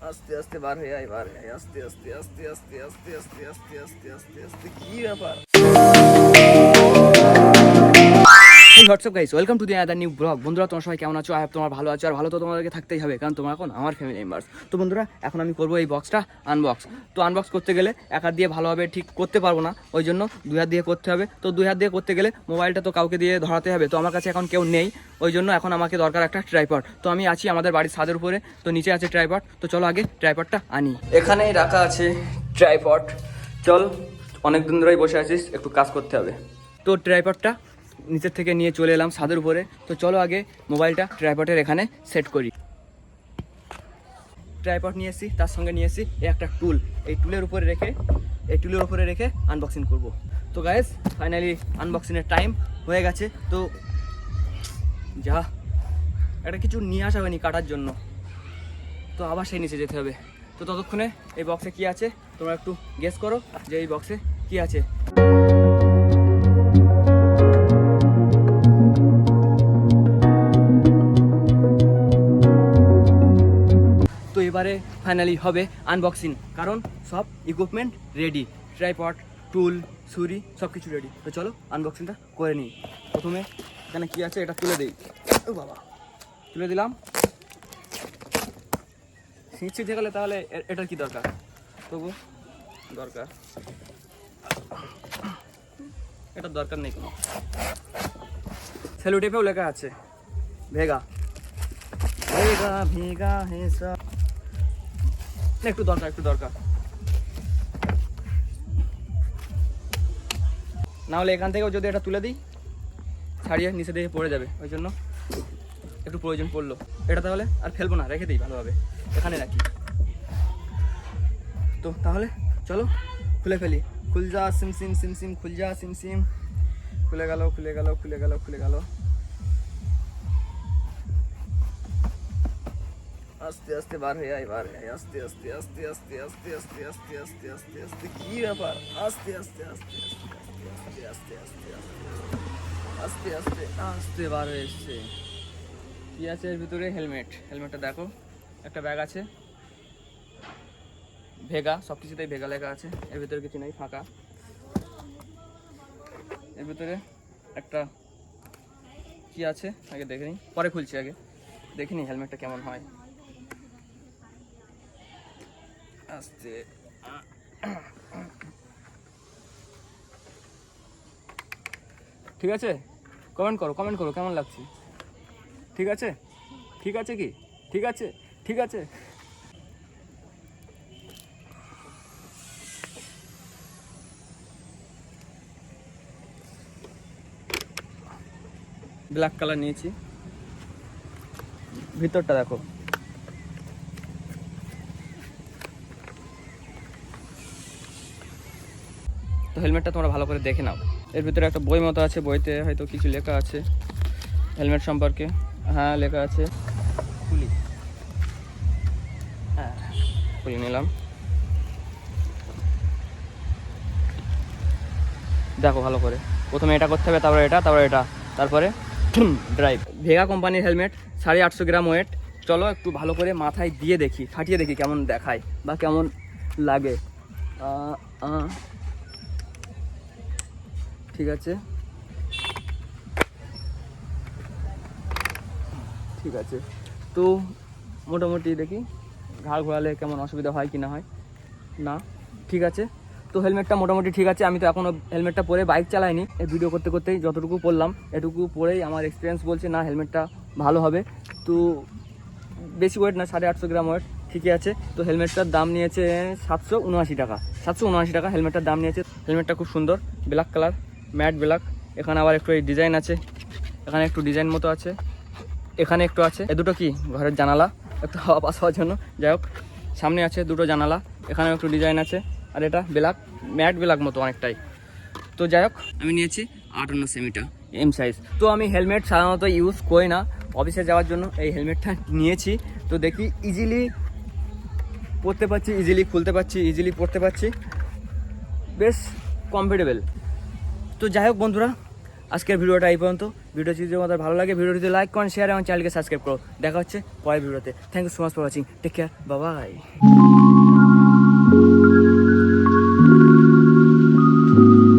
আস্তে আস্তে বার হয়ে আয়, বার হয়ে আয়, আস্তে আস্তে আস্তে আস্তে আস্তে আস্তে আস্তে আস্তে আস্তে আস্তে কি ব্যাপার? WhatsApp guys, welcome to the other new blog. বন্ধুরা তোমরা সবাই কেমন আছো? আই হোপ তোমরা ভালো আছো, আর ভালো তো তোমাদেরকে থাকতেই হবে, কারণ তোমরা এখন আমার ফ্যামিলি মেম্বার্স। তো বন্ধুরা এখন আমি করবো এই বক্সটা আনবক্স। তো আনবক্স করতে গেলে এক হাত দিয়ে ভালোভাবে ঠিক করতে পারবো না, ওই জন্য দুই হাত দিয়ে করতে হবে। তো দুই হাত দিয়ে করতে গেলে মোবাইলটা তো কাউকে দিয়ে ধরাতে হবে, তো আমার কাছে এখন কেউ নেই, ওই জন্য এখন আমাকে দরকার একটা ট্রাইপড। তো আমি আছি আমাদের বাড়ির ছাদের উপরে, তো নিচে আছে ট্রাইপড। তো চলো আগে ট্রাইপডটা আনি। এখানেই রাখা আছে ট্রাইপড। চল, অনেক দিন ধরেই বসে আছিস, একটু কাজ করতে হবে। তো ট্রাইপডটা নিচের থেকে নিয়ে চলে এলাম ছাদের উপরে। তো চলো আগে মোবাইলটা ট্রাইপডের এখানে সেট করি। ট্রাইপড নিয়ে এসেছি, তার সঙ্গে নিয়ে এসেছি একটা টুল। এই টুলের উপরে রেখে আনবক্সিং করব। তো গাইস ফাইনালি আনবক্সিংয়ের টাইম হয়ে গেছে। তো যা একটা কিছু নিয়ে আসা হয়নি কাটার জন্য, তো আবার সেই নিচে যেতে হবে। তো ততক্ষণে এই বক্সে কি আছে তোমরা একটু গেস করো যে এই বক্সে কি আছে। তো এবারে ফাইনালি হবে আনবক্সিং, কারণ সব ইকুইপমেন্ট রেডি, ট্রাইপড, টুল, ছুরি সব কিছু রেডি। তো চলো আনবক্সিংটা করে নিই। প্রথমে এখানে কি আছে এটা তুলে দিই। ও বাবা, তুলে দিলাম। ছিঁড়ছে গেলে তাহলে এটার কি দরকার, তবু দরকার, এটার দরকার নেই কোনো। সেলো টেপেও লেখা আছে ভেগা ভেগা ভেগা হেসা। একটু দরকার না হলে এখান থেকেও যদি এটা তুলে দিই ছাড়িয়ে নিচে দিয়ে পড়ে যাবে, ওই জন্য একটু প্রয়োজন পড়লো। এটা তাহলে আর ফেলবো না, রেখে দিই ভালোভাবে, এখানে রাখি। তো তাহলে চলো খুলে ফেলি। খুল যা সিম সিম সিম সিম, খুল যা সিম সিম। খুলে গেল। আস্তে আস্তে বার হয়ে আয়, আস্তে আস্তে আস্তে আস্তে আস্তে আস্তে আস্তে আস্তে আস্তে আস্তে কি ব্যাপার? আস্তে আস্তে আস্তে আস্তে আস্তে আস্তে আস্তে আস্তে আস্তে বার হয়ে এসছে। কি আছে এর ভিতরে? হেলমেটটা দেখো, একটা ব্যাগ আছে, ভেগা, সব কিছুতেই ভেগা লেখা আছে। এর ভিতরে কিছু নেই, ফাঁকা। এর ভিতরে একটা কি আছে আগে দেখে নিই, পরে খুলছি। আগে দেখে নিই হেলমেটটা কেমন হয়। আস্তে ঠিক আছে, কমেন্ট করো কেমন লাগছে। ঠিক আছে কি ঠিক আছে। ব্ল্যাক কালার নিয়েছি, ভিতরটা দেখো। তো হেলমেটটা তোমরা ভালো করে দেখে নাও। এর ভিতরে একটা বই মতো আছে, বইতে হয়তো কিছু লেখা আছে হেলমেট সম্পর্কে। হ্যাঁ লেখা আছে, খুলি। হ্যাঁ খুলে নিলাম। দেখো ভালো করে, প্রথমে এটা করতে হবে, তারপরে এটা, তারপরে ড্রাইভ। ভেগা কোম্পানির হেলমেট, 850 গ্রাম ওয়েট। চলো একটু ভালো করে মাথায় দিয়ে দেখি, ফাটিয়ে দেখি কেমন দেখায় বা কেমন লাগে। ঠিক আছে। তো মোটামুটি দেখি ঘাড় ঘোরালে কেমন অসুবিধা হয় কি না হয়। না, ঠিক আছে। তো হেলমেটটা মোটামুটি ঠিক আছে। আমি তো এখনও হেলমেটটা পরে বাইক চালাইনি, এই ভিডিও করতেই যতটুকু পরলাম এটুকু পরেই আমার এক্সপিরিয়েন্স বলছে না হেলমেটটা ভালো হবে। তো বেশি ওয়েট না, 850 গ্রাম ওয়েট, ঠিকই আছে। তো হেলমেটটার দাম নিয়েছে 779 টাকা। 779 টাকা হেলমেটটার দাম নিয়েছে। হেলমেটটা খুব সুন্দর, ব্ল্যাক কালার, ম্যাট ব্ল্যাক। এখানে আবার একটু এই ডিজাইন আছে, এখানে একটু ডিজাইন মতো আছে, এখানে একটু আছে। এ দুটো কি ঘরের জানালা, একটু হাওয়া পাস হওয়ার জন্য। যাই হোক, সামনে আছে দুটো জানালা, এখানেও একটু ডিজাইন আছে। আর এটা ব্ল্যাক, ম্যাট ব্ল্যাক মতো অনেকটাই। তো যাই হোক, আমি নিয়েছি 58 সেমিটা এম সাইজ। তো আমি হেলমেট সাধারণত ইউজ করি না, অফিসে যাওয়ার জন্য এই হেলমেটটা নিয়েছি। তো দেখি ইজিলি পরতে পারছি, ইজিলি খুলতে পারছি, ইজিলি পরতে পারছি, বেশ কমফোর্টেবল। তো যাই হোক বন্ধুরা, আজকের ভিডিওটা এই পর্যন্ত। ভিডিও যদি তোমাদের ভালো লাগে ভিডিওটিতে লাইক করেন, শেয়ার এবং চ্যানেলকে সাবস্ক্রাইব করো। দেখা হচ্ছে পরের ভিডিওতে। Thank you so much for watching. Take care, bye by.